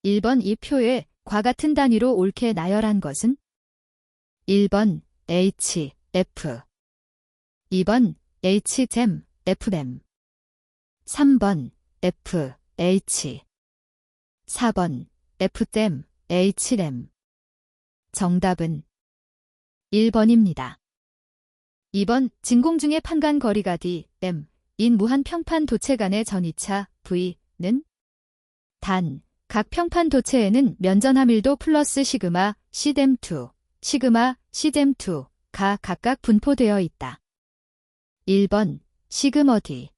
1번 이 표에 과 같은 단위로 옳게 나열한 것은? 1번 H, F 2번 H-잼, F-램 3번 F, H 4번 F-댐, H-램 정답은 1번입니다. 2번 진공 중의 판간 거리가 D, M 인 무한 평판 도체 간의 전이차 V는 각 평판 도체에는 면전함일도 플러스 시그마 C댐2, 시그마 C댐2가 각각 분포되어 있다. 1번 시그마 D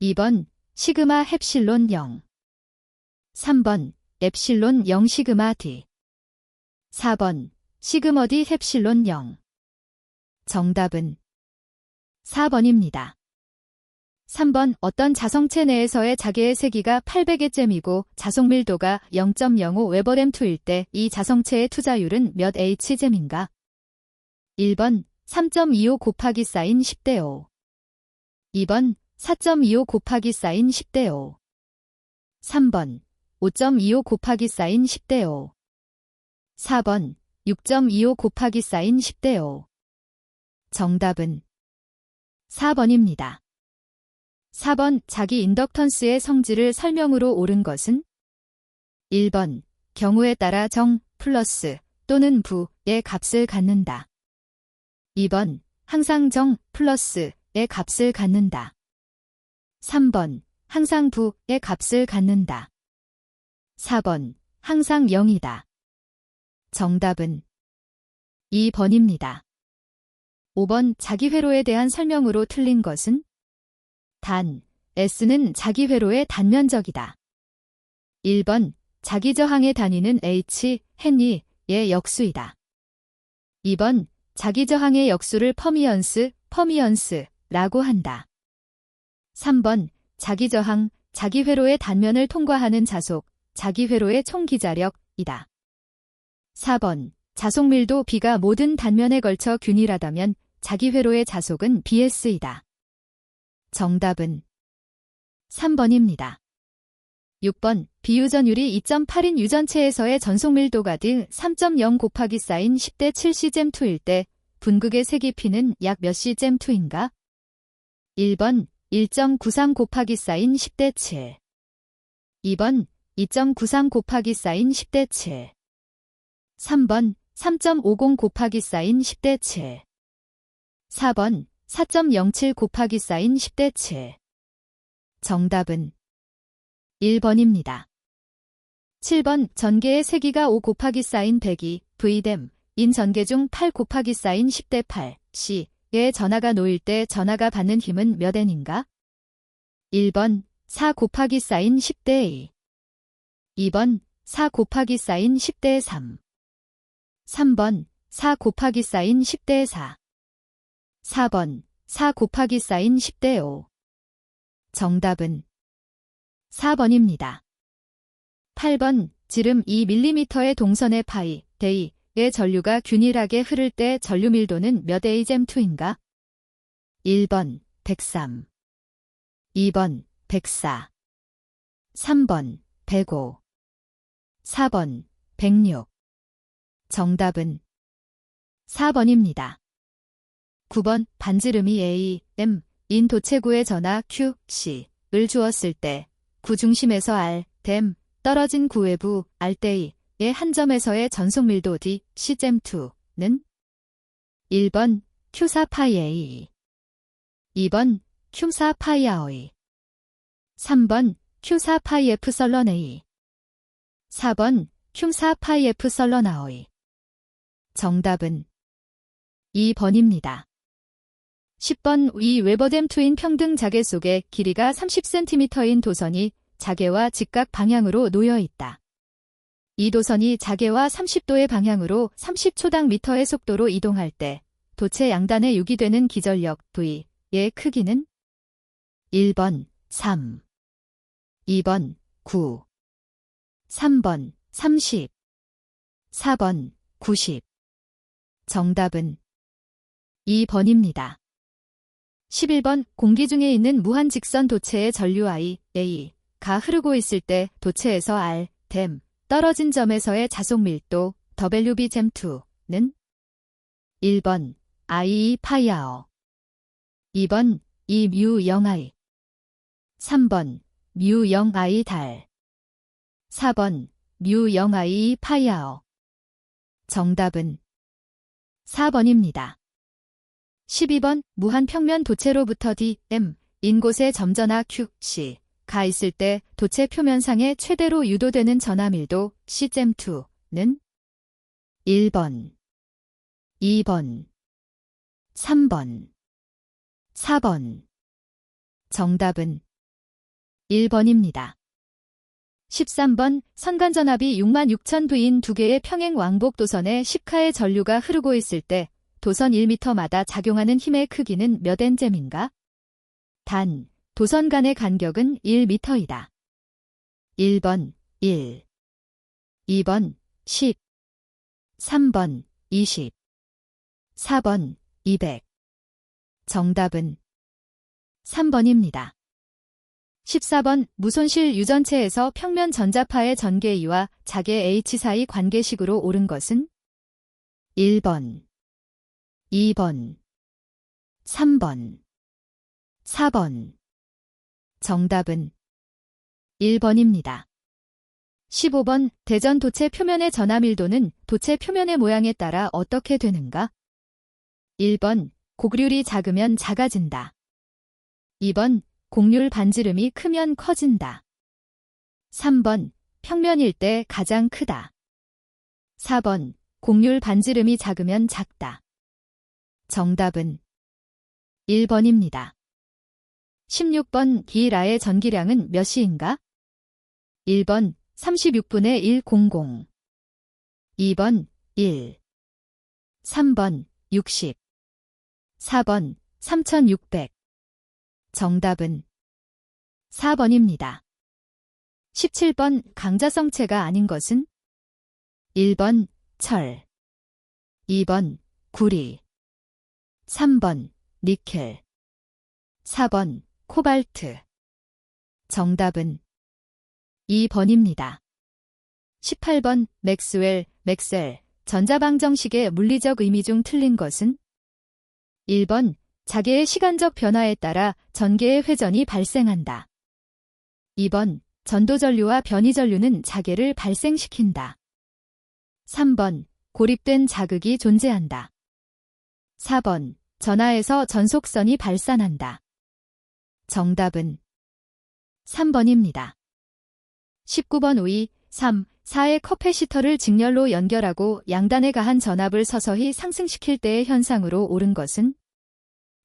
2번 시그마 헵실론 0 3번 엡실론 0 시그마 D 4번 시그마 D 헵실론 0 정답은 4번입니다. 3번 어떤 자성체 내에서의 자개의 세기가 800의 잼이고 자속 밀도가 0.05 웨버댐2일 때 이 자성체의 투자율은 몇 H잼인가? 1번 3.25 곱하기 사인 10대 5 2번 4.25 곱하기 사인 10대 5 3번 5.25 곱하기 사인 10대 5 4번 6.25 곱하기 사인 10대 5 정답은 4번입니다. 4번 자기 인덕턴스의 성질을 설명으로 옳은 것은? 1번 경우에 따라 정, 플러스 또는 부의 값을 갖는다. 2번 항상 정, 플러스의 값을 갖는다. 3번 항상 부의 값을 갖는다. 4번 항상 0이다. 정답은 2번입니다. 5번 자기 회로에 대한 설명으로 틀린 것은? 단, S는 자기 회로의 단면적이다. 1번 자기 저항의 단위는 H, 헨리의 역수이다. 2번 자기 저항의 역수를 퍼미언스라고 한다. 3번 자기 저항, 자기 회로의 단면을 통과하는 자속, 자기 회로의 총 기자력이다. 4번 자속 밀도 B가 모든 단면에 걸쳐 균일하다면 자기 회로의 자속은 BS이다. 정답은 3번입니다. 6번 비유전율이 2.8인 유전체에서의 전속 밀도가 등 3.0 곱하기 사인 10대 7c잼2일 때 분극의 세기 P는 약 몇 c잼2인가? 1번 1.93 곱하기 사인 10대 7 2번 2.93 곱하기 사인 10대 7 3번 3.50 곱하기 사인 10대 7 4번 4.07 곱하기 사인 10대 7 정답은 1번입니다. 7번 전개의 세기가 5 곱하기 사인 102 V댐 인 전개 중 8 곱하기 사인 10대 8 C의 전하가 놓일 때 전하가 받는 힘은 몇 N인가? 1번 4 곱하기 사인 10대 2 2번 4 곱하기 사인 10대 3 3번 4 곱하기 사인 10대 4 4번 4 곱하기 사인 10대 5 정답은 4번입니다. 8번 지름 2mm의 동선의 파이, 데이의 전류가 균일하게 흐를 때 전류 밀도는 몇 A잼2인가? 1번 103 2번 104 3번 105 4번 106 정답은 4번입니다. 9번 반지름이 A, M 인 도체구의 전하 Q, C를 주었을 때 구 중심에서 R, 댐 떨어진 구 외부 R대의 한 점에서의 전속 밀도 D, C잼2는 1번 Q4 파이 A 2번 Q4 파이 아오이 3번 Q4 파이 F 설런 A 4번 Q4 파이 F 설런 아오이 정답은 2번입니다. 10번 이 웨버댐 트윈 평등 자개 속에 길이가 30cm인 도선이 자개와 직각 방향으로 놓여 있다. 이 도선이 자개와 30도의 방향으로 30초당 미터의 속도로 이동할 때 도체 양단에 유기되는 기전력 V의 크기는 1번 3 2번 9 3번 30 4번 90 정답은 2번입니다. 11번 공기 중에 있는 무한 직선 도체의 전류 I, A가 흐르고 있을 때 도체에서 R, 댐, 떨어진 점에서의 자속 밀도 WB잼2는 1번 IE 파이아어 2번 EμU0I 3번 μ0I 달 4번 μ0I 파이아어 정답은 4번입니다. 12번 무한평면 도체로부터 DM 인 곳에 점전하 QC가 있을 때 도체 표면상에 최대로 유도되는 전하밀도 C잼2는 1번, 2번, 3번, 4번. 정답은 1번입니다. 13번 선간전압이 66,000V인 두 개의 평행 왕복 도선에 10카의 전류가 흐르고 있을 때 도선 1m마다 작용하는 힘의 크기는 몇 N잼인가? 단, 도선 간의 간격은 1m이다. 1번 1, 2번 10, 3번 20, 4번 200. 정답은 3번입니다. 14번 무손실 유전체에서 평면 전자파의 전개 E와 자개 H 사이 관계식으로 옳은 것은 1번, 2번, 3번, 4번. 정답은 1번입니다. 15번 대전 도체 표면의 전하밀도는 도체 표면의 모양에 따라 어떻게 되는가? 1번 곡률이 작으면 작아진다. 2번 곡률 반지름이 크면 커진다. 3번 평면일 때 가장 크다. 4번 곡률 반지름이 작으면 작다. 정답은 1번입니다. 16번 기라의 전기량은 몇 시인가? 1번 36분의 100, 2번 1, 3번 60, 4번 3600. 정답은 4번입니다. 17번 강자성체가 아닌 것은 1번 철, 2번 구리, 3번 니켈, 4번 코발트. 정답은 2번입니다. 18번 맥스웰, 전자방정식의 물리적 의미 중 틀린 것은 1번 자개의 시간적 변화에 따라 전개의 회전이 발생한다. 2번 전도전류와 변이전류는 자개를 발생시킨다. 3번 고립된 자극이 존재한다. 4번 전하에서 전속선이 발산한다. 정답은 3번입니다. 19번 우이 3, 4의 커패시터를 직렬로 연결하고 양단에 가한 전압을 서서히 상승시킬 때의 현상으로 옳은 것은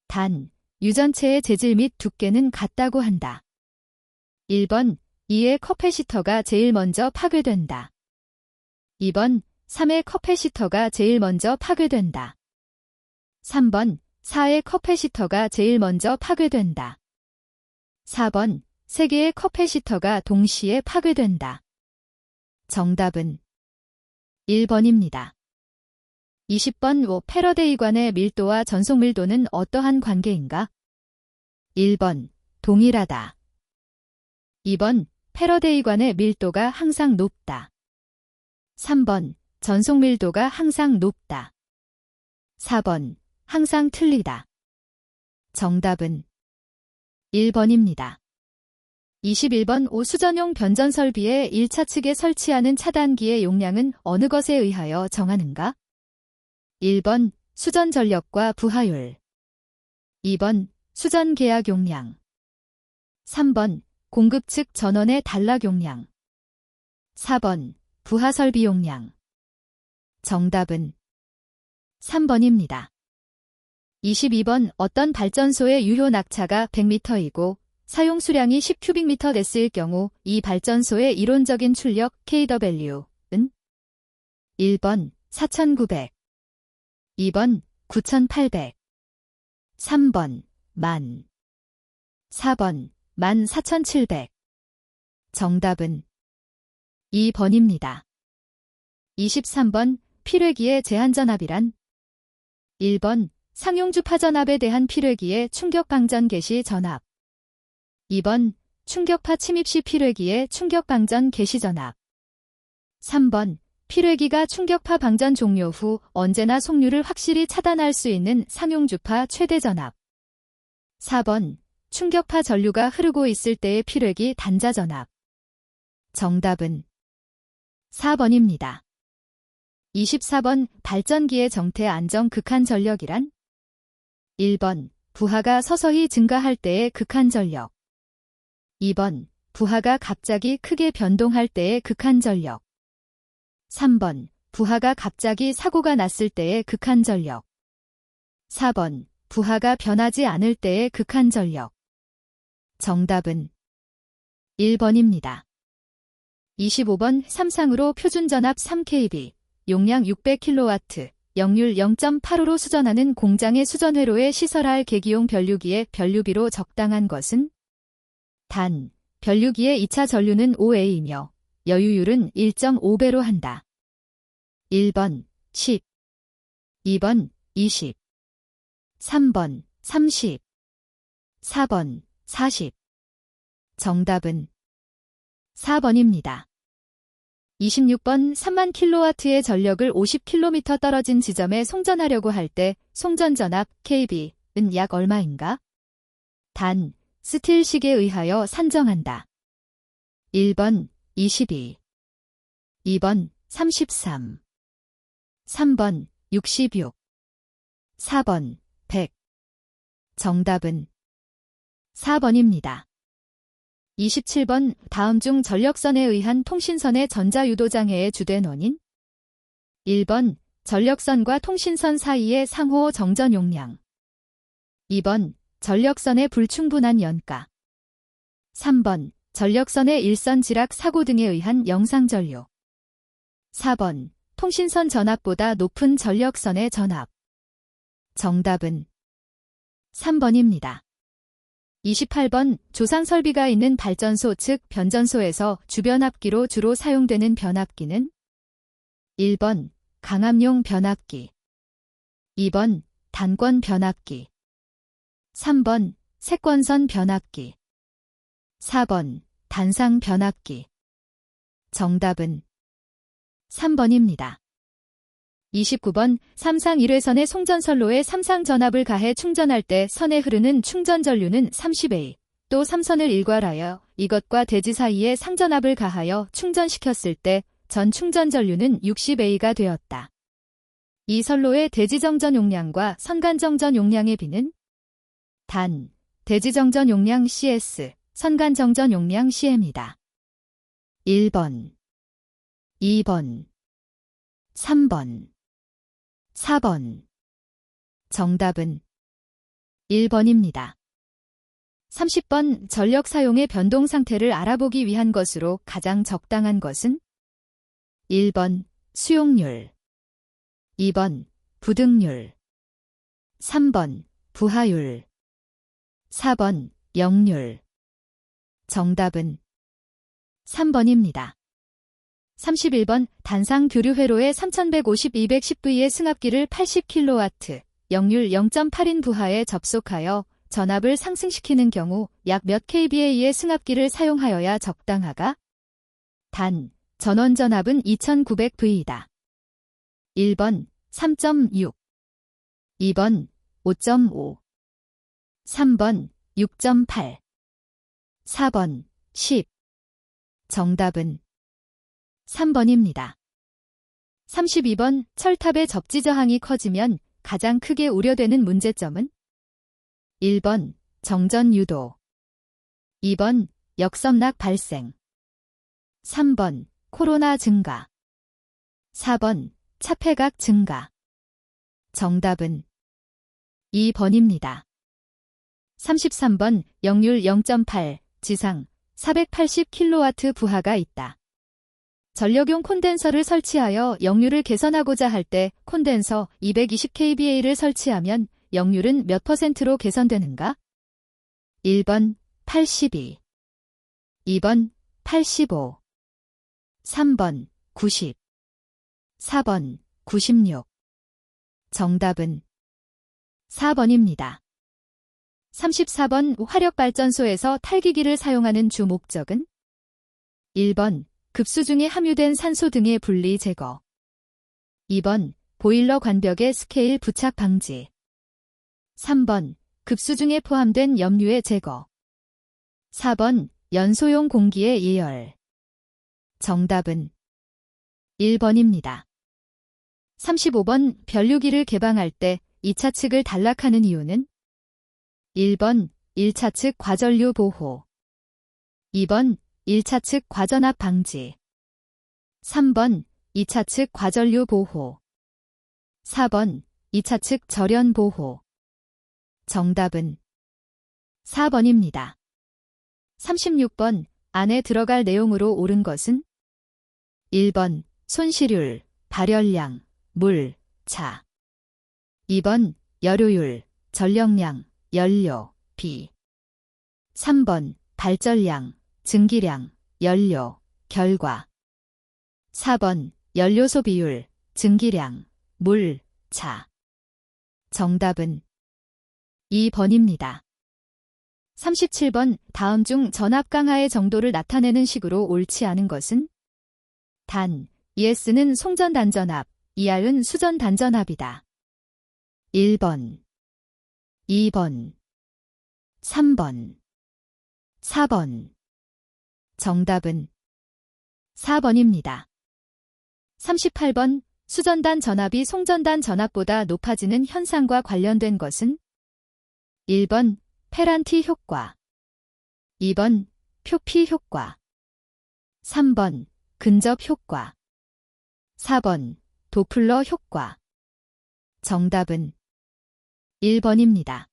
단, 유전체의 재질 및 두께는 같다고 한다. 1번 2의 커패시터가 제일 먼저 파괴된다. 2번 3의 커패시터가 제일 먼저 파괴된다. 3번 4의 커패시터가 제일 먼저 파괴된다. 4번 3개의 커패시터가 동시에 파괴된다. 정답은 1번입니다. 20번 패러데이관의 밀도와 전속 밀도는 어떠한 관계인가? 1번 동일하다. 2번 패러데이관의 밀도가 항상 높다. 3번 전속 밀도가 항상 높다. 4번 항상 틀리다. 정답은 1번입니다. 21번 수전용 변전 설비의 1차 측에 설치하는 차단기의 용량은 어느 것에 의하여 정하는가? 1번 수전 전력과 부하율, 2번 수전 계약 용량, 3번 공급 측 전원의 단락 용량, 4번 부하 설비 용량. 정답은 3번입니다. 22번 어떤 발전소의 유효 낙차가 100m이고 사용 수량이 10큐빅미터 데스일 경우 이 발전소의 이론적인 출력 kW은 1번 4900, 2번 9800, 3번 10,000, 4번 14,700. 정답은 2번입니다. 23번 필회기의 제한전압이란 1번 상용주파 전압에 대한 필회기의 충격방전 개시 전압, 2번 충격파 침입 시 필회기의 충격방전 개시 전압, 3번 필회기가 충격파 방전 종료 후 언제나 속류를 확실히 차단할 수 있는 상용주파 최대 전압. 4번 충격파 전류가 흐르고 있을 때의 필회기 단자 전압. 정답은 4번입니다. 24번 발전기의 정태 안정 극한 전력이란? 1번 부하가 서서히 증가할 때의 극한 전력. 2번 부하가 갑자기 크게 변동할 때의 극한 전력. 3번 부하가 갑자기 사고가 났을 때의 극한 전력. 4번 부하가 변하지 않을 때의 극한 전력. 정답은 1번입니다. 25번 삼상으로 표준전압 3kV, 용량 600kW, 역률 0.85로 수전하는 공장의 수전회로에 시설할 계기용 변류기의 변류비로 적당한 것은? 단, 변류기의 2차 전류는 5A이며 여유율은 1.5배로 한다. 1번 10, 2번 20, 3번 30, 4번 40. 정답은 4번입니다. 26번 3만 킬로와트의 전력을 50km 떨어진 지점에 송전하려고 할 때 송전전압 kV는 약 얼마인가? 단, 스틸식에 의하여 산정한다. 1번 22, 2번 33, 3번 66, 4번 100. 정답은 4번입니다. 27번 다음 중 전력선에 의한 통신선의 전자유도장애의 주된 원인? 1번 전력선과 통신선 사이의 상호 정전 용량. 2번 전력선의 불충분한 연가. 3번 전력선의 일선 지락 사고 등에 의한 영상전류. 4번 통신선 전압보다 높은 전력선의 전압. 정답은 3번입니다. 28번 조상 설비가 있는 발전소 즉 변전소에서 주변압기로 주로 사용되는 변압기는? 1번 강압용 변압기, 2번 단권 변압기, 3번 세권선 변압기, 4번 단상 변압기. 정답은 3번입니다. 29번 삼상 1회선의 송전선로에 삼상 전압을 가해 충전할 때 선에 흐르는 충전전류는 30A, 또 3선을 일괄하여 이것과 대지 사이에 상전압을 가하여 충전시켰을 때 전 충전전류는 60A가 되었다. 이 선로의 대지정전 용량과 선간정전 용량의 비는? 단, 대지정전 용량 CS, 선간정전 용량 CM이다. 1번, 2번, 3번, 4번. 정답은 1번입니다. 30번 전력 사용의 변동 상태를 알아보기 위한 것으로 가장 적당한 것은? 1번 수용률, 2번 부등률, 3번 부하율, 4번 역률. 정답은 3번입니다. 31번 단상 교류회로에 3150-210V의 승합기를 80kW, 역률 0.8인 부하에 접속하여 전압을 상승시키는 경우 약 몇 kVA의 승합기를 사용하여야 적당하가? 단, 전원 전압은 2900V이다. 1번 3.6, 2번 5.5, 3번 6.8, 4번 10. 정답은 3번입니다. 32번 철탑의 접지 저항이 커지면 가장 크게 우려되는 문제점은? 1번 정전 유도, 2번 역섬락 발생, 3번 코로나 증가, 4번 차폐각 증가. 정답은 2번입니다. 33번 역률 0.8, 지상 480kW 부하가 있다. 전력용 콘덴서를 설치하여 역률을 개선하고자 할 때 콘덴서 220kVA를 설치하면 역률은 몇 %로 개선되는가? 1번 82, 2번 85, 3번 90, 4번 96. 정답은 4번입니다. 34번 화력발전소에서 탈기기를 사용하는 주 목적은? 1번 급수 중에 함유된 산소 등의 분리 제거. 2번, 보일러 관벽의 스케일 부착 방지. 3번, 급수 중에 포함된 염류의 제거. 4번, 연소용 공기의 예열. 정답은 1번입니다. 35번, 변류기를 개방할 때 2차 측을 단락하는 이유는? 1번, 1차 측 과전류 보호. 2번, 1차 측 과전압 방지. 3번, 2차 측 과전류 보호. 4번, 2차 측 절연 보호. 정답은 4번입니다. 36번, 안에 들어갈 내용으로 옳은 것은? 1번, 손실율, 발열량, 물, 차. 2번, 여료율, 전력량, 연료, 비. 3번, 발전량, 증기량, 연료, 결과. 4번, 연료 소비율, 증기량, 물, 차. 정답은 2번입니다. 37번, 다음 중 전압 강하의 정도를 나타내는 식으로 옳지 않은 것은? 단, ES는 송전 단전압, ER은 수전 단전압이다. 1번, 2번, 3번, 4번. 정답은 4번입니다. 38번, 수전단 전압이 송전단 전압보다 높아지는 현상과 관련된 것은? 1번, 페란티 효과. 2번, 표피 효과. 3번, 근접 효과. 4번, 도플러 효과. 정답은 1번입니다.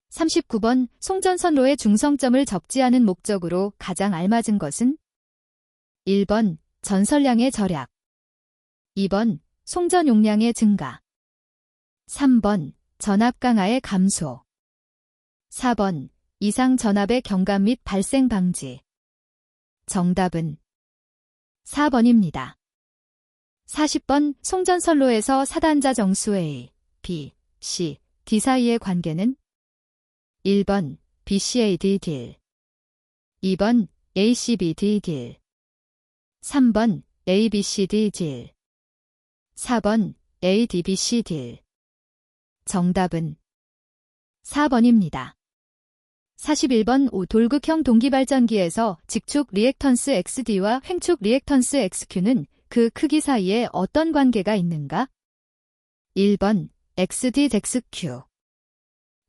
39번, 송전선로의 중성점을 적지하는 목적으로 가장 알맞은 것은? 1번, 전설량의 절약. 2번, 송전 용량의 증가. 3번, 전압 강하의 감소. 4번, 이상 전압의 경감 및 발생 방지. 정답은 4번입니다. 40번, 송전선로에서 사단자 정수 A, B, C, D 사이의 관계는? 1번, BCAD 딜. 2번, ACBD 딜. 3번, ABCD 딜. 4번, ADBC 딜. 정답은 4번입니다. 41번, 돌극형 동기발전기에서 직축 리액턴스 XD와 횡축 리액턴스 XQ는 그 크기 사이에 어떤 관계가 있는가? 1번, XD 덱스Q.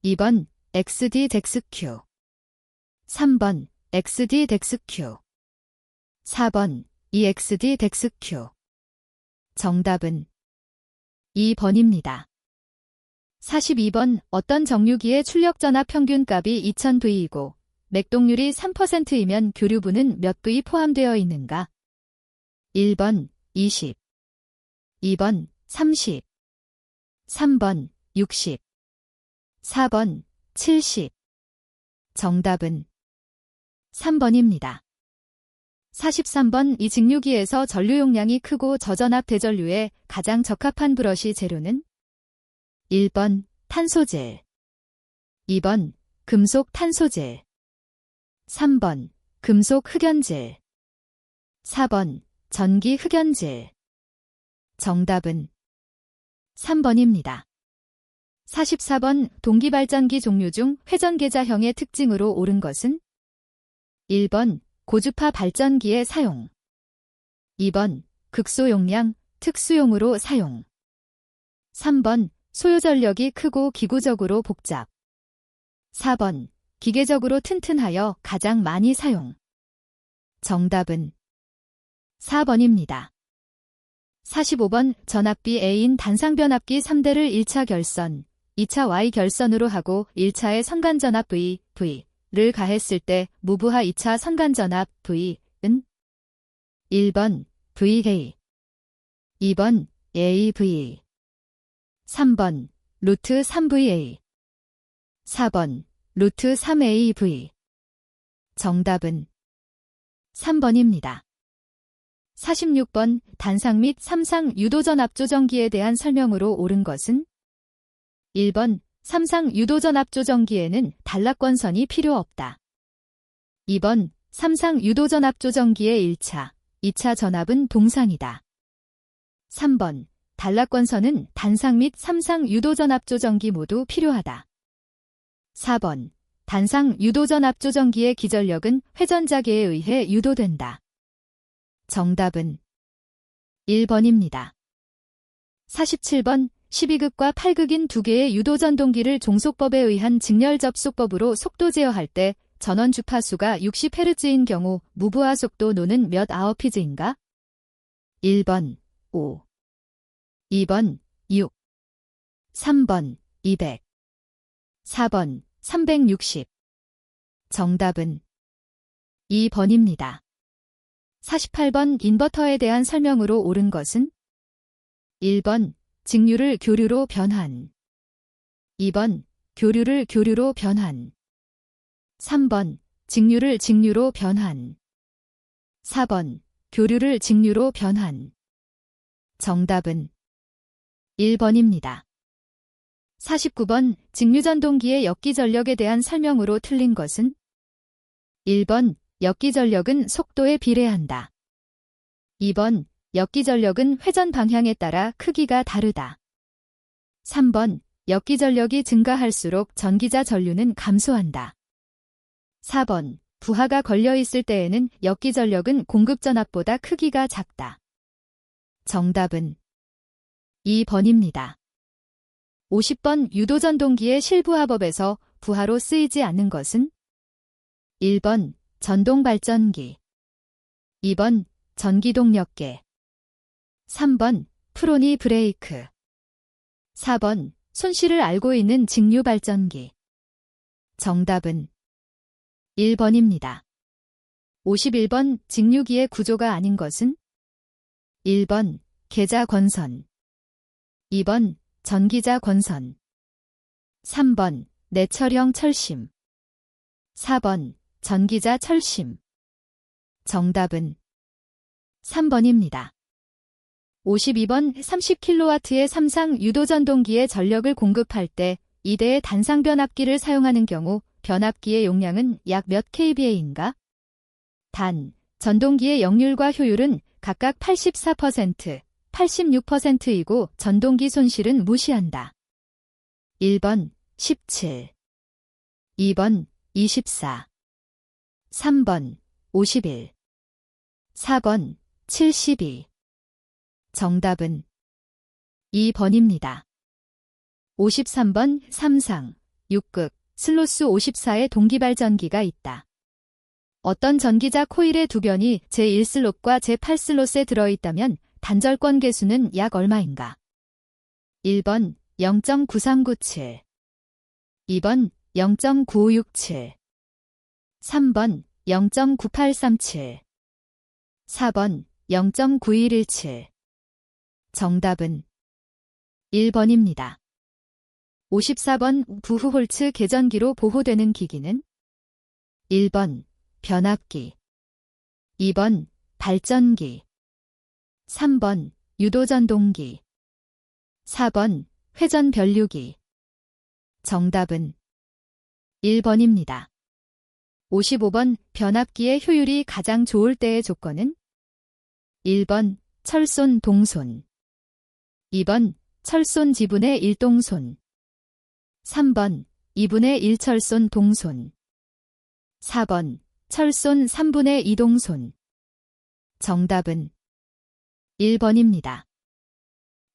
2번, XD 덱스Q. 3번, XD 덱스Q. 4번, EXD 덱스Q. 정답은 2번입니다. 42번, 어떤 정류기의 출력전압 평균값이 2000V이고 맥동률이 3%이면 교류부는 몇 V 포함되어 있는가? 1번, 20. 2번, 30. 3번, 60. 4번, 70. 정답은 3번입니다. 43번, 이 직류기에서 전류 용량이 크고 저전압 대전류에 가장 적합한 브러시 재료는? 1번, 탄소젤. 2번, 금속 탄소젤. 3번, 금속 흑연젤. 4번, 전기 흑연젤. 정답은 3번입니다. 44번, 동기발전기 종류 중 회전계자형의 특징으로 옳은 것은? 1번, 고주파 발전기의 사용. 2번, 극소용량, 특수용으로 사용. 3번, 소요전력이 크고 기구적으로 복잡. 4번, 기계적으로 튼튼하여 가장 많이 사용. 정답은 4번입니다. 45번, 전압비 A인 단상변압기 3대를 1차 결선, 2차 Y 결선으로 하고 1차의 선간전압 V를 가했을 때 무부하 2차 선간전압 V은? 1번, VA. 2번, AV. 3번, 루트 3VA. 4번, 루트 3AV. 정답은 3번입니다. 46번, 단상 및 삼상 유도전압 조정기에 대한 설명으로 옳은 것은? 1번, 삼상 유도전압 조정기에는 단락권선이 필요 없다. 2번, 삼상 유도전압 조정기의 1차, 2차 전압은 동상이다. 3번. 단락권선은 단상 및 삼상 유도전압 조정기 모두 필요하다. 4번. 단상 유도전압 조정기의 기전력은 회전자계에 의해 유도된다. 정답은 1번입니다. 47번. 12극과 8극인 두 개의 유도전동기를 종속법에 의한 직렬접속법으로 속도 제어할 때 전원 주파수가 60Hz인 경우 무브화 속도 노는 몇 아워피즈인가? 1번 5, 2번 6, 3번 200, 4번 360. 정답은 2번입니다. 48번 인버터에 대한 설명으로 옳은 것은 1번 직류를 교류로 변환, 2번 교류를 교류로 변환, 3번 직류를 직류로 변환, 4번 교류를 직류로 변환. 정답은 1번입니다. 49번 직류전동기의 역기전력에 대한 설명으로 틀린 것은 1번 역기전력은 속도에 비례한다. 2번 역기전력은 회전 방향에 따라 크기가 다르다. 3번 역기전력이 증가할수록 전기자 전류는 감소한다. 4번 부하가 걸려 있을 때에는 역기전력은 공급전압보다 크기가 작다. 정답은 2번입니다. 50번 유도전동기의 실부하법에서 부하로 쓰이지 않는 것은 1번 전동발전기, 2번 전기동력계, 3번 프로니 브레이크, 4번 손실을 알고 있는 직류발전기. 정답은 1번입니다. 51번 직류기의 구조가 아닌 것은 1번 계자권선, 2번 전기자권선, 3번 내철형 철심, 4번 전기자 철심. 정답은 3번입니다. 52번 30kW의 삼상 유도전동기에 전력을 공급할 때 2대의 단상 변압기를 사용하는 경우 변압기의 용량은 약 몇 kVA인가? 단, 전동기의 역률과 효율은 각각 84%, 86%이고 전동기 손실은 무시한다. 1번 17, 2번 24, 3번 51, 4번 72. 정답은 2번입니다. 53번 삼상 6극 슬로스 54의 동기발전기가 있다. 어떤 전기자 코일의 두 변이 제1슬롯과 제8슬롯에 들어있다면 단절권 개수는 약 얼마인가? 1번 0.9397, 2번 0.9567, 3번 0.9837, 4번 0.9117. 정답은 1번입니다. 54번 부흐홀츠 계전기로 보호되는 기기는 1번 변압기, 2번 발전기, 3번 유도전동기, 4번 회전변류기. 정답은 1번입니다. 55번 변압기의 효율이 가장 좋을 때의 조건은 1번 철손 동손, 2번 철손 지분의 1동손, 3번 2분의 1 철손 동손, 4번 철손 3분의 2동손. 정답은 1번입니다.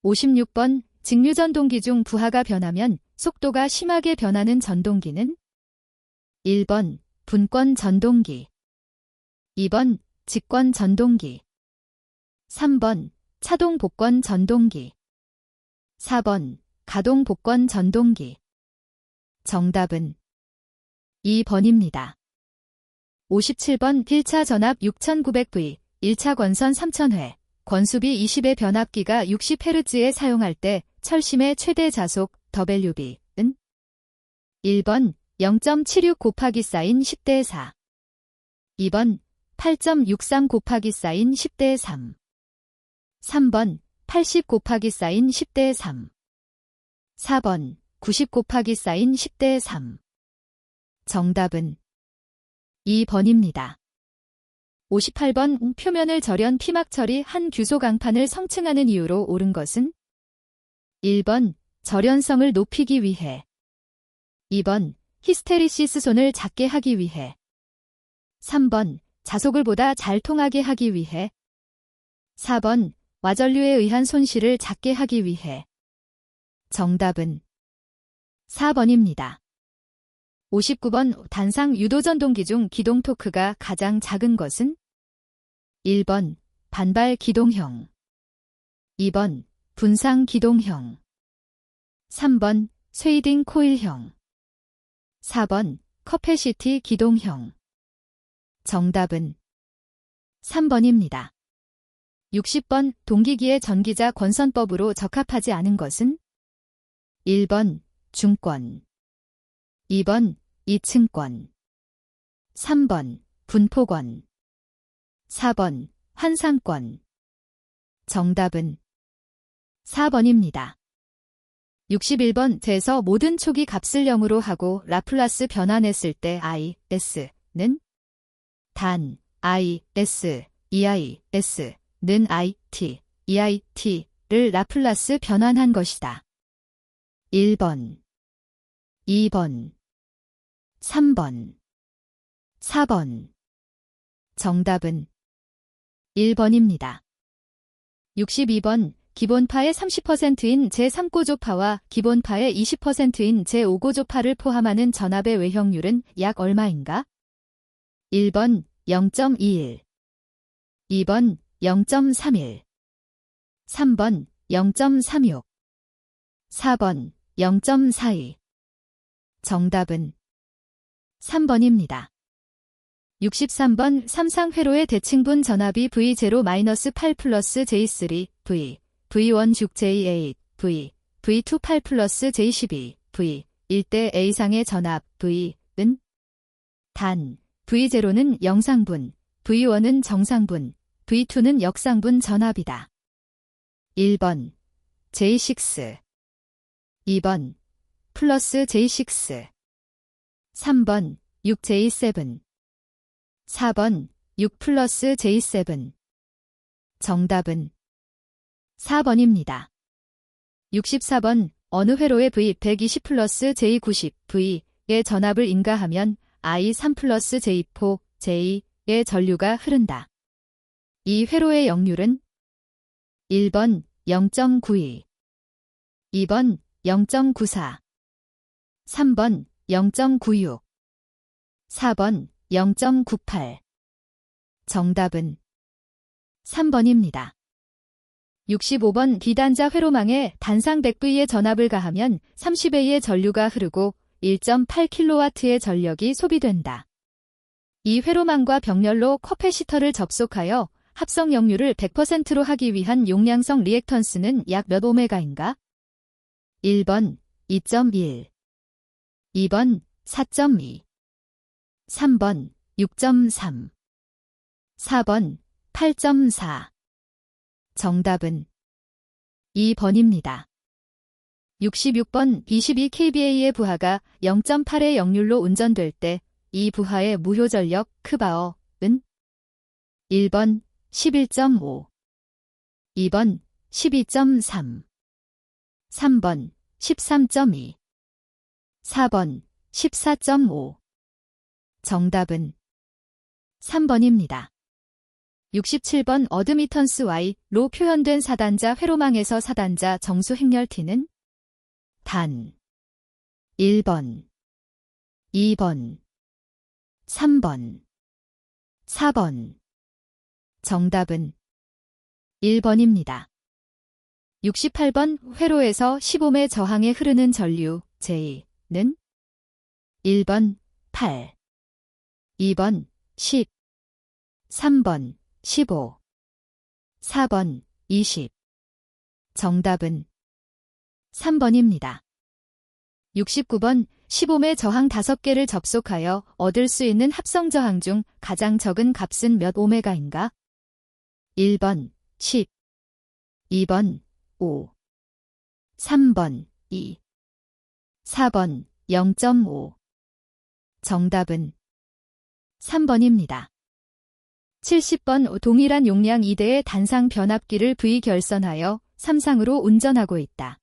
56번 직류전동기 중 부하가 변하면 속도가 심하게 변하는 전동기는 1번 분권 전동기, 2번 직권 전동기, 3번 차동 복권 전동기, 4번 가동 복권 전동기. 정답은 2번입니다. 57번 1차 전압 6900V, 1차 권선 3000회, 권수비 20의 변압기가 60Hz에 사용할 때 철심의 최대 자속 WB은 1번 0.76 곱하기 사인 10대 4, 2번 8.63 곱하기 사인 10대 3, 3번 80 곱하기 사인 10대 3, 4번 90 곱하기 사인 10대 3. 정답은 2번입니다. 58번 표면을 절연 피막 처리한 규소 강판을 성층하는 이유로 옳은 것은 1번 절연성을 높이기 위해 2번 히스테리시스 손을 작게 하기 위해 3번 자속을 보다 잘 통하게 하기 위해 4번 와전류에 의한 손실을 작게 하기 위해 정답은 4번입니다. 59번 단상 유도전동기 중 기동 토크가 가장 작은 것은 1번 반발 기동형 2번 분상 기동형 3번 쉐이딩 코일형 4번 커패시티 기동형 정답은 3번입니다. 60번 동기기의 전기자 권선법으로 적합하지 않은 것은 1번 중권 2번 이층권 3번 분포권 4번 환상권 정답은 4번입니다. 61번 돼서 모든 촉이 값을 0으로 하고 라플라스 변환했을 때 IS는 단 IS, EIS는 IT, EIT를 라플라스 변환한 것이다. 1번, 2번, 3번, 4번 정답은 1번입니다. 62번 기본파의 30%인 제3고조파와 기본파의 20%인 제5고조파를 포함하는 전압의 외형률은 약 얼마인가? 1번 0.21, 2번 0.31, 3번 0.36, 4번 0.42 정답은 3번입니다. 63번 삼상회로의 대칭분 전압이 V0-8 플러스 J3, V, V1 6 J8, V, V2 8 플러스 J12, V, 1대 A상의 전압, V는 단, V0는 영상분, V1은 정상분, V2는 역상분 전압이다. 1번, J6, 2번, 플러스 J6, 3번, 6J7, 4번, 6 플러스 J7 정답은 4번입니다. 64번 어느 회로의 V120 플러스 J90, V의 전압을 인가하면 I3 플러스 J4, J의 전류가 흐른다. 이 회로의 역률은 1번 0.92, 2번 0.94, 3번 0.96, 4번 0.98 정답은 3번입니다. 65번 비단자 회로망에 단상 100V의 전압을 가하면 30A의 전류가 흐르고 1.8kW의 전력이 소비된다. 이 회로망과 병렬로 커패시터를 접속하여 합성 역률을 100%로 하기 위한 용량성 리액턴스는 약 몇 오메가인가? 1번 2.1, 2번 4.2, 3번 6.3, 4번 8.4 정답은 2번입니다. 66번 22kVA의 부하가 0.8의 역률로 운전될 때 이 부하의 무효 전력 크바어는 1번 11.5, 2번 12.3, 3번 13.2, 4번 14.5 정답은 3번입니다. 67번 어드미턴스 Y로 표현된 사단자 회로망에서 사단자 정수 행렬 T는 단 1번, 2번, 3번, 4번 정답은 1번입니다. 68번 회로에서 10옴의 저항에 흐르는 전류 J는 1번 8, 2번 10, 3번 15, 4번 20 정답은 3번입니다. 69번 10옴의 저항 5개를 접속하여 얻을 수 있는 합성 저항 중 가장 적은 값은 몇 오메가인가? 1번 10, 2번 5, 3번 2, 4번 0.5 정답은 3번입니다. 70번 동일한 용량 2대의 단상 변압기를 V 결선하여 3상으로 운전하고 있다.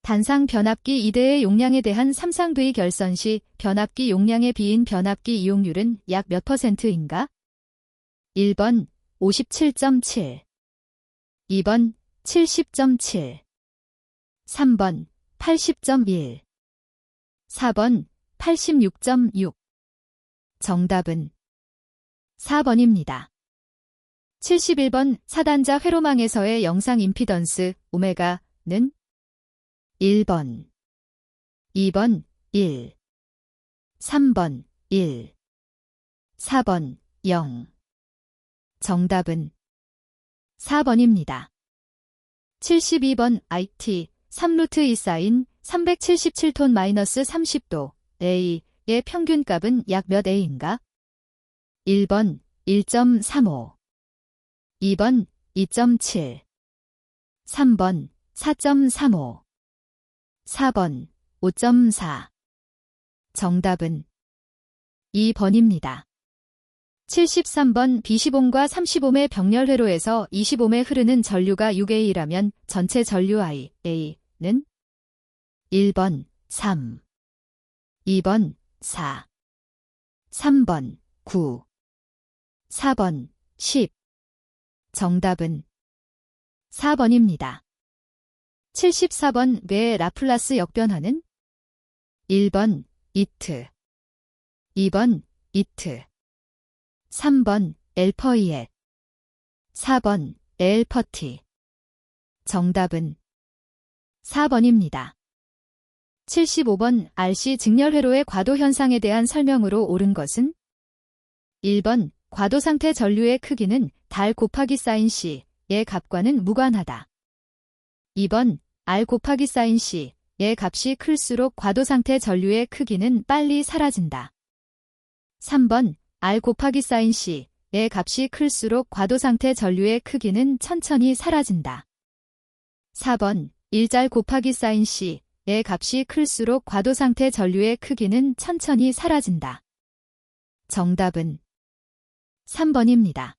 단상 변압기 2대의 용량에 대한 3상 V 결선 시 변압기 용량에 비인 변압기 이용률은 약 몇 %인가? 1번 57.7, 2번 70.7, 3번 80.1, 4번 86.6. 정답은 4번입니다. 71번 사단자 회로망에서의 영상 임피던스 오메가는 1번, 2번 1, 3번 1, 4번 0. 정답은 4번입니다. 72번 IT 3루트 2 사인 377톤-30도 A의 평균값은 약 몇 A인가? 1번 1.35, 2번 2.7, 3번 4.35, 4번 5.4. 정답은 2번입니다. 73번 B15과 35매 병렬회로에서 25매 흐르는 전류가 6A라면 전체 전류 A는 1번 3, 2번 4, 3번 9, 4번 10. 정답은 4번입니다. 74번 뇌의 라플라스 역변화는 1번 이트, 2번 이트, 3번 엘퍼이엣, 4번 엘퍼티. 정답은 4번입니다. 75번 RC 직렬회로의 과도 현상에 대한 설명으로 옳은 것은 1번 과도상태 전류의 크기는 달 곱하기 사인 C의 값과는 무관하다. 2번 R 곱하기 사인 C의 값이 클수록 과도상태 전류의 크기는 빨리 사라진다. 3번 R 곱하기 사인 C의 값이 클수록 과도상태 전류의 크기는 천천히 사라진다. 4번 1잘 곱하기 사인 C의 값이 클수록 과도상태 전류의 크기는 천천히 사라진다. 정답은 3번입니다.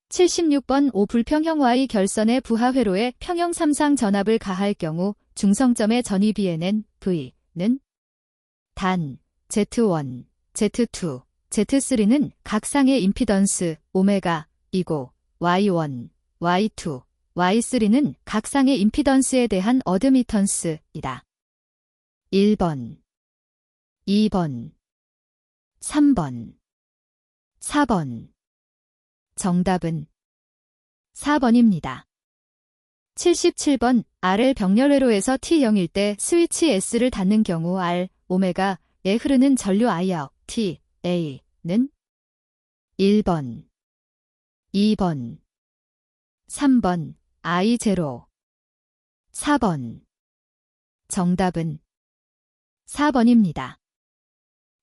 76번 O 불평형 Y 결선의 부하회로에 평형 3상 전압을 가할 경우 중성점의 전위비에는 V는 단 Z1, Z2, Z3는 각 상의 임피던스 오메가이고 Y1, Y2, Y3는 각 상의 임피던스에 대한 어드미턴스이다. 1번, 2번, 3번, 4번. 정답은 4번입니다. 77번 RL 병렬회로에서 T0일 때 스위치 S를 닫는 경우 R, 오메가에 흐르는 전류 I아웃 T, A는 1번, 2번, 3번 I0, 4번. 정답은 4번입니다.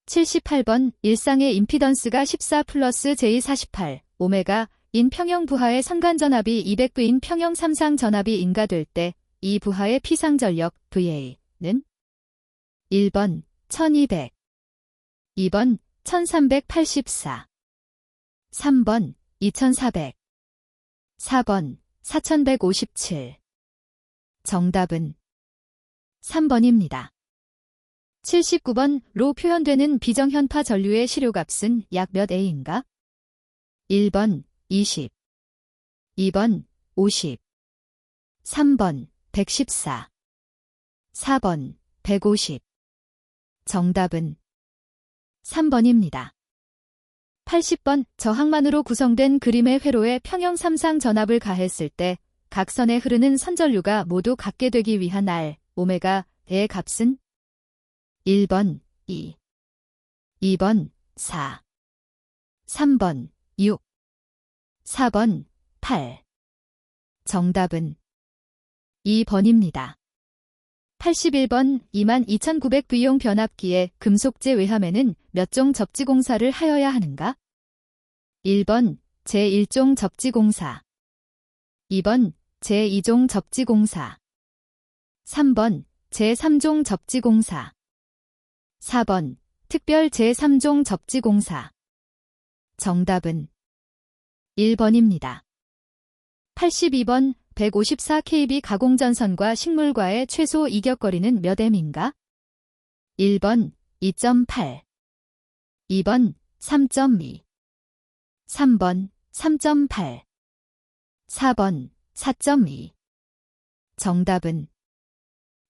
78번 일상의 임피던스가 14 플러스 J48 오메가인 평형 부하의 선간전압이 200V인 평형 3상 전압이 인가될 때 이 부하의 피상전력 VA는 1번 1200, 2번 1384, 3번 2400, 4번 4157. 정답은 3번입니다. 79번 로 표현되는 비정현파 전류의 시료값은 약 몇 A인가? 1번 20, 2번 50, 3번 114, 4번 150. 정답은 3번입니다. 80번 저항만으로 구성된 그림의 회로에 평형 3상 전압을 가했을 때 각선에 흐르는 선전류가 모두 같게 되기 위한 R, 오메가의 값은 1번 2, 2번 4, 3번 6, 4번 8. 정답은 2번입니다. 81번 22,900V용 변압기의 금속재 외함에는 몇 종 접지공사를 하여야 하는가? 1번 제1종 접지공사, 2번 제2종 접지공사, 3번 제3종 접지공사, 4번 특별 제3종 접지공사. 정답은 1번입니다. 82번 154kb 가공전선과 식물과의 최소 이격거리는 몇 m인가? 1번 2.8, 2번 3.2, 3번 3.8, 4번 4.2. 정답은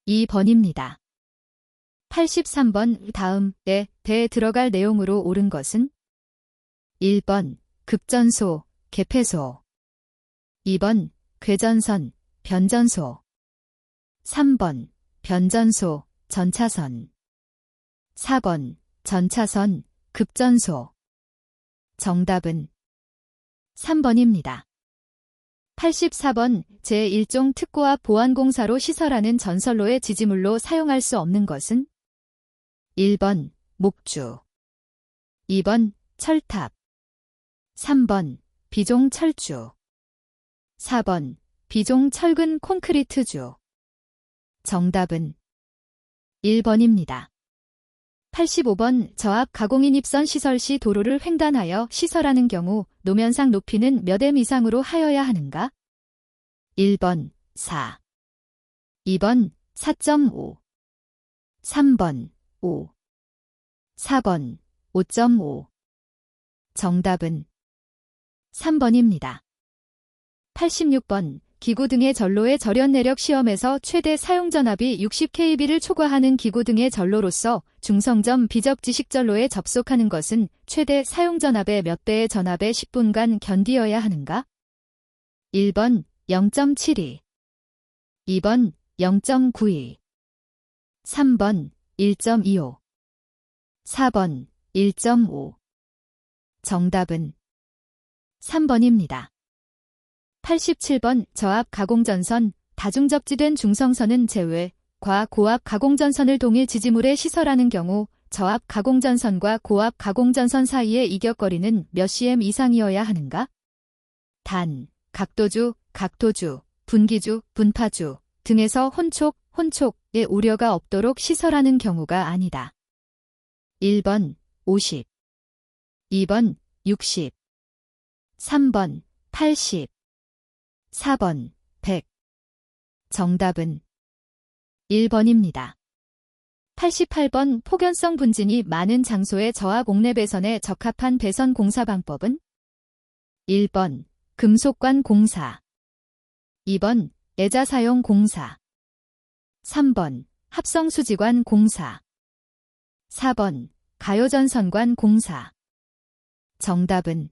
2번입니다. 83번 다음에 대에 들어갈 내용으로 옳은 것은 1번 급전소, 개폐소, 2번 궤전선, 변전소, 3번 변전소, 전차선, 4번 전차선, 급전소. 정답은 3번입니다. 84번 제1종 특고압 보완공사로 시설하는 전선로의 지지물로 사용할 수 없는 것은 1번 목주, 2번 철탑, 3번 비종 철주, 4번 비종 철근 콘크리트주. 정답은 1번입니다. 85번 저압 가공인 입선 시설 시 도로를 횡단하여 시설하는 경우 노면상 높이는 몇 m 이상으로 하여야 하는가? 1번 4, 2번 4.5, 3번 5, 4번 5.5. 정답은 3번입니다. 86번 기구 등의 전로의 절연 내력 시험에서 최대 사용전압이 60kb를 초과하는 기구 등의 전로로서 중성점 비적지식 전로에 접속하는 것은 최대 사용전압의 몇 배의 전압에 10분간 견디어야 하는가? 1번 0.72, 2번 0.92, 3번 1.25, 4번 1.5. 정답은 3번입니다. 87번 저압 가공전선, 다중접지된 중성선은 제외, 과고압 가공전선을 동일 지지물에 시설하는 경우 저압 가공전선과 고압 가공전선 사이의 이격거리는 몇 cm 이상이어야 하는가? 단, 각도주, 각도주, 분기주, 분파주 등에서 혼촉의 우려가 없도록 시설하는 경우가 아니다. 1번 50, 2번 60, 3번 80, 4번 100. 정답은 1번입니다. 88번 폭연성 분진이 많은 장소의 저압 옥내 배선에 적합한 배선 공사 방법은 1번 금속관 공사, 2번 애자 사용 공사, 3번 합성수지관 공사, 4번 가요전선관 공사. 정답은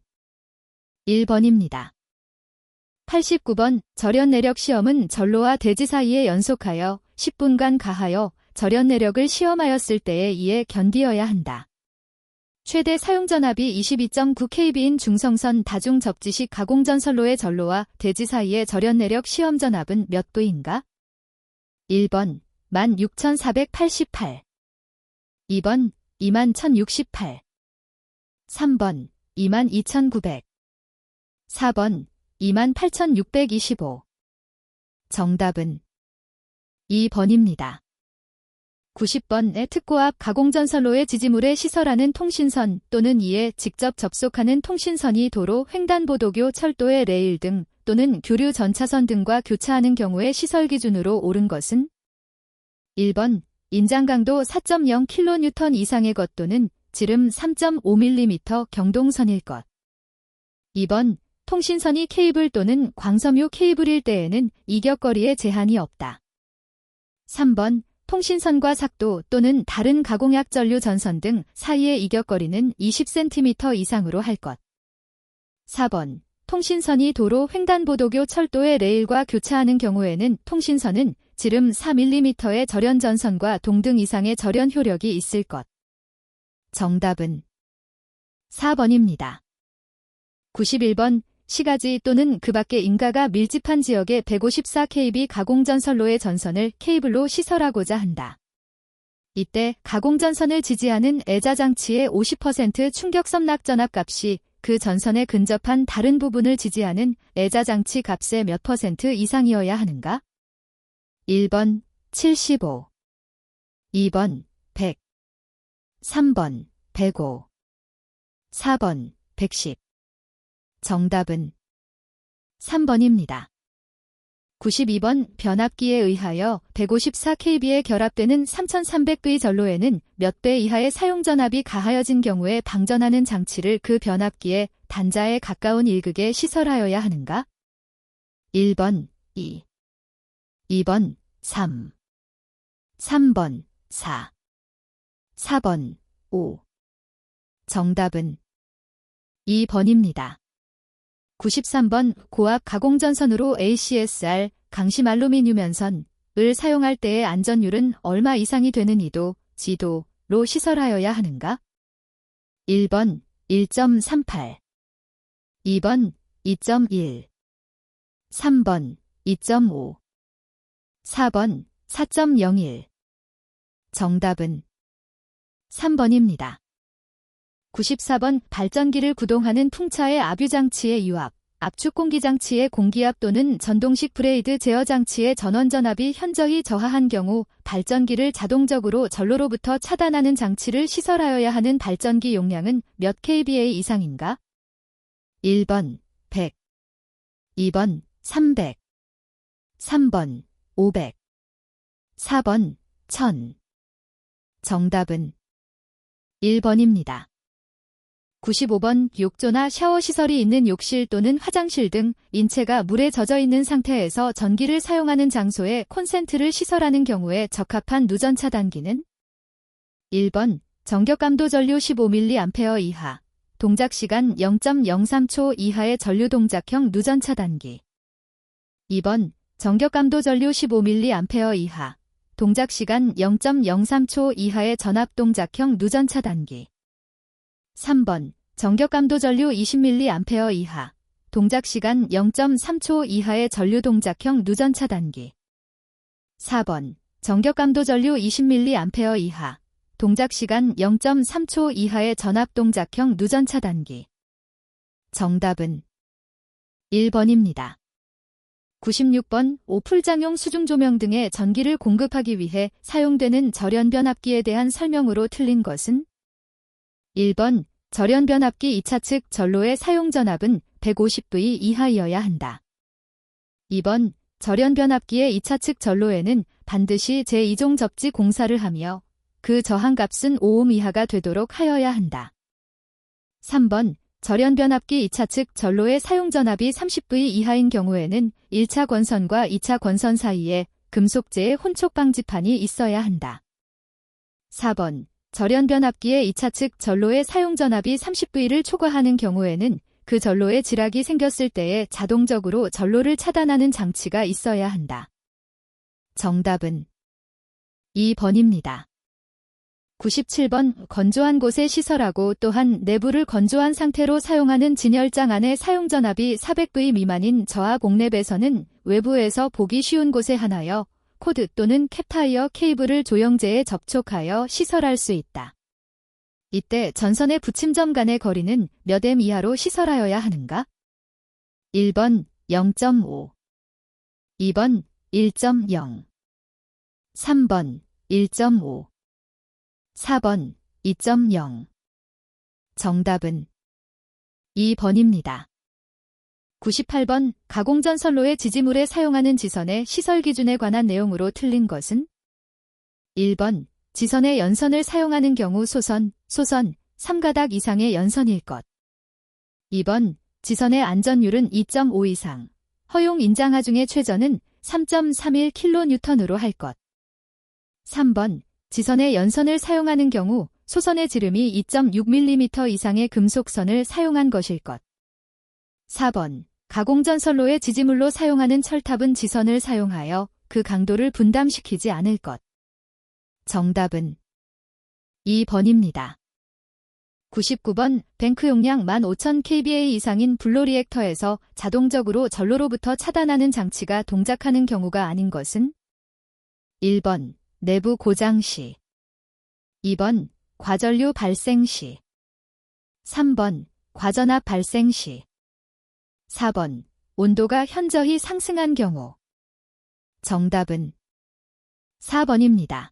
1번입니다. 89번 절연 내력 시험은 전로와 대지 사이에 연속하여 10분간 가하여 절연 내력을 시험하였을 때에 이에 견디어야 한다. 최대 사용전압이 22.9kb인 중성선 다중접지식 가공전선로의 전로와 대지 사이의 절연 내력 시험 전압은 몇 도인가? 1번 16,488, 2번 21,068, 3번 22,900, 4번 28,625. 정답은 2번입니다. 90번의 특고압 가공전선로의 지지물에 시설하는 통신선 또는 이에 직접 접속하는 통신선이 도로, 횡단보도교, 철도의 레일 등 또는 교류 전차선 등과 교차하는 경우의 시설 기준으로 옳은 것은 1번 인장 강도 4.0kN 이상의 것 또는 지름 3.5mm 경동선일 것. 2번 통신선이 케이블 또는 광섬유 케이블일 때에는 이격거리에 제한이 없다. 3번 통신선과 삭도 또는 다른 가공약 전류 전선 등 사이의 이격거리는 20cm 이상으로 할 것. 4번 통신선이 도로, 횡단보도교, 철도의 레일과 교차하는 경우에는 통신선은 지름 4mm의 절연 전선과 동등 이상의 절연 효력이 있을 것. 정답은 4번입니다. 91번 시가지 또는 그 밖의 인가가 밀집한 지역의 154kb 가공전선로의 전선을 케이블로 시설하고자 한다. 이때 가공전선을 지지하는 애자장치의 50% 충격섬 낙전압 값이 그 전선에 근접한 다른 부분을 지지하는 애자장치 값의 몇 % 이상이어야 하는가? 1번 75, 2번 100, 3번 105, 4번 110. 정답은 3번입니다. 92번 변압기에 의하여 154kV에 결합되는 3300V 전로에는 몇 배 이하의 사용전압이 가하여진 경우에 방전하는 장치를 그 변압기의 단자에 가까운 일극에 시설하여야 하는가? 1번 2, 2번 3, 3번 4, 4번 5. 정답은 2번입니다. 93번 고압 가공전선으로 ACSR 강심 알루미늄 연선을 사용할 때의 안전율은 얼마 이상이 되는 2도, 지도로 시설하여야 하는가? 1번 1.38, 2번 2.1, 3번 2.5, 4번 4.01. 정답은 3번입니다. 94번 발전기를 구동하는 풍차의 압유장치의 유압, 압축공기장치의 공기압 또는 전동식 브레이드 제어장치의 전원전압이 현저히 저하한 경우 발전기를 자동적으로 전로로부터 차단하는 장치를 시설하여야 하는 발전기 용량은 몇 kVA 이상인가? 1번 100, 2번 300, 3번 500, 4번 1000. 정답은 1번입니다. 95번 욕조나 샤워 시설이 있는 욕실 또는 화장실 등 인체가 물에 젖어 있는 상태에서 전기를 사용하는 장소에 콘센트를 시설하는 경우에 적합한 누전 차단기는? 1번 정격감도 전류 15mA 이하, 동작시간 0.03초 이하의 전류 동작형 누전 차단기. 2번 정격감도 전류 15mA 이하, 동작시간 0.03초 이하의 전압 동작형 누전 차단기. 3번 정격감도 전류 20mA 이하, 동작시간 0.3초 이하의 전류 동작형 누전 차단기. 4번 정격감도 전류 20mA 이하, 동작시간 0.3초 이하의 전압 동작형 누전 차단기. 정답은 1번입니다. 96번 오풀장용 수중조명 등의 전기를 공급하기 위해 사용되는 절연변압기에 대한 설명으로 틀린 것은? 1번 절연변압기 2차 측 전로의 사용전압은 150V 이하이어야 한다. 2번 절연변압기의 2차 측 전로에는 반드시 제2종 접지 공사를 하며 그 저항값은 5옴 이하가 되도록 하여야 한다. 3번 절연변압기 2차 측 전로의 사용전압이 30V 이하인 경우에는 1차 권선과 2차 권선 사이에 금속재의 혼촉 방지판이 있어야 한다. 4번 절연변압기의 2차 측 전로의 사용전압이 30V를 초과하는 경우에는 그 전로에 지락이 생겼을 때에 자동적으로 전로를 차단하는 장치가 있어야 한다. 정답은 2번입니다. 97번 건조한 곳에 시설하고 또한 내부를 건조한 상태로 사용하는 진열장 안의 사용전압이 400V 미만인 저압 옥랩에서는 외부에서 보기 쉬운 곳에 하나여 코드 또는 캡타이어 케이블을 조영제에 접촉하여 시설할 수 있다. 이때 전선의 붙임점 간의 거리는 몇 M 이하로 시설하여야 하는가? 1번 0.5, 2번 1.0, 3번 1.5, 4번 2.0. 정답은 2번입니다. 98번 가공전선로의 지지물에 사용하는 지선의 시설 기준에 관한 내용으로 틀린 것은? 1번 지선의 연선을 사용하는 경우 소선, 3가닥 이상의 연선일 것. 2번 지선의 안전율은 2.5 이상, 허용 인장 하중의 최저는 3.31kN으로 할 것. 3번 지선의 연선을 사용하는 경우 소선의 지름이 2.6mm 이상의 금속선을 사용한 것일 것. 4번 가공전선로의 지지물로 사용하는 철탑은 지선을 사용하여 그 강도를 분담시키지 않을 것. 정답은 2번입니다. 99번 뱅크 용량 15,000kVA 이상인 블로리액터에서 자동적으로 전로로부터 차단하는 장치가 동작하는 경우가 아닌 것은? 1번 내부 고장 시, 2번 과전류 발생 시, 3번 과전압 발생 시, 4번 온도가 현저히 상승한 경우. 정답은 4번입니다.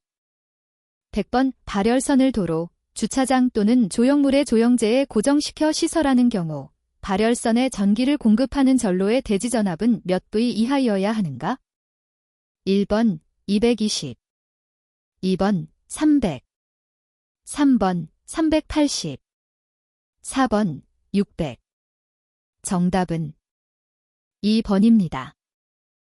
100번 발열선을 도로, 주차장 또는 조형물의 조형제에 고정시켜 시설하는 경우 발열선에 전기를 공급하는 전로의 대지전압은 몇 V 이하여야 하는가? 1번 220, 2번 300, 3번 380, 4번 600. 정답은 2번입니다.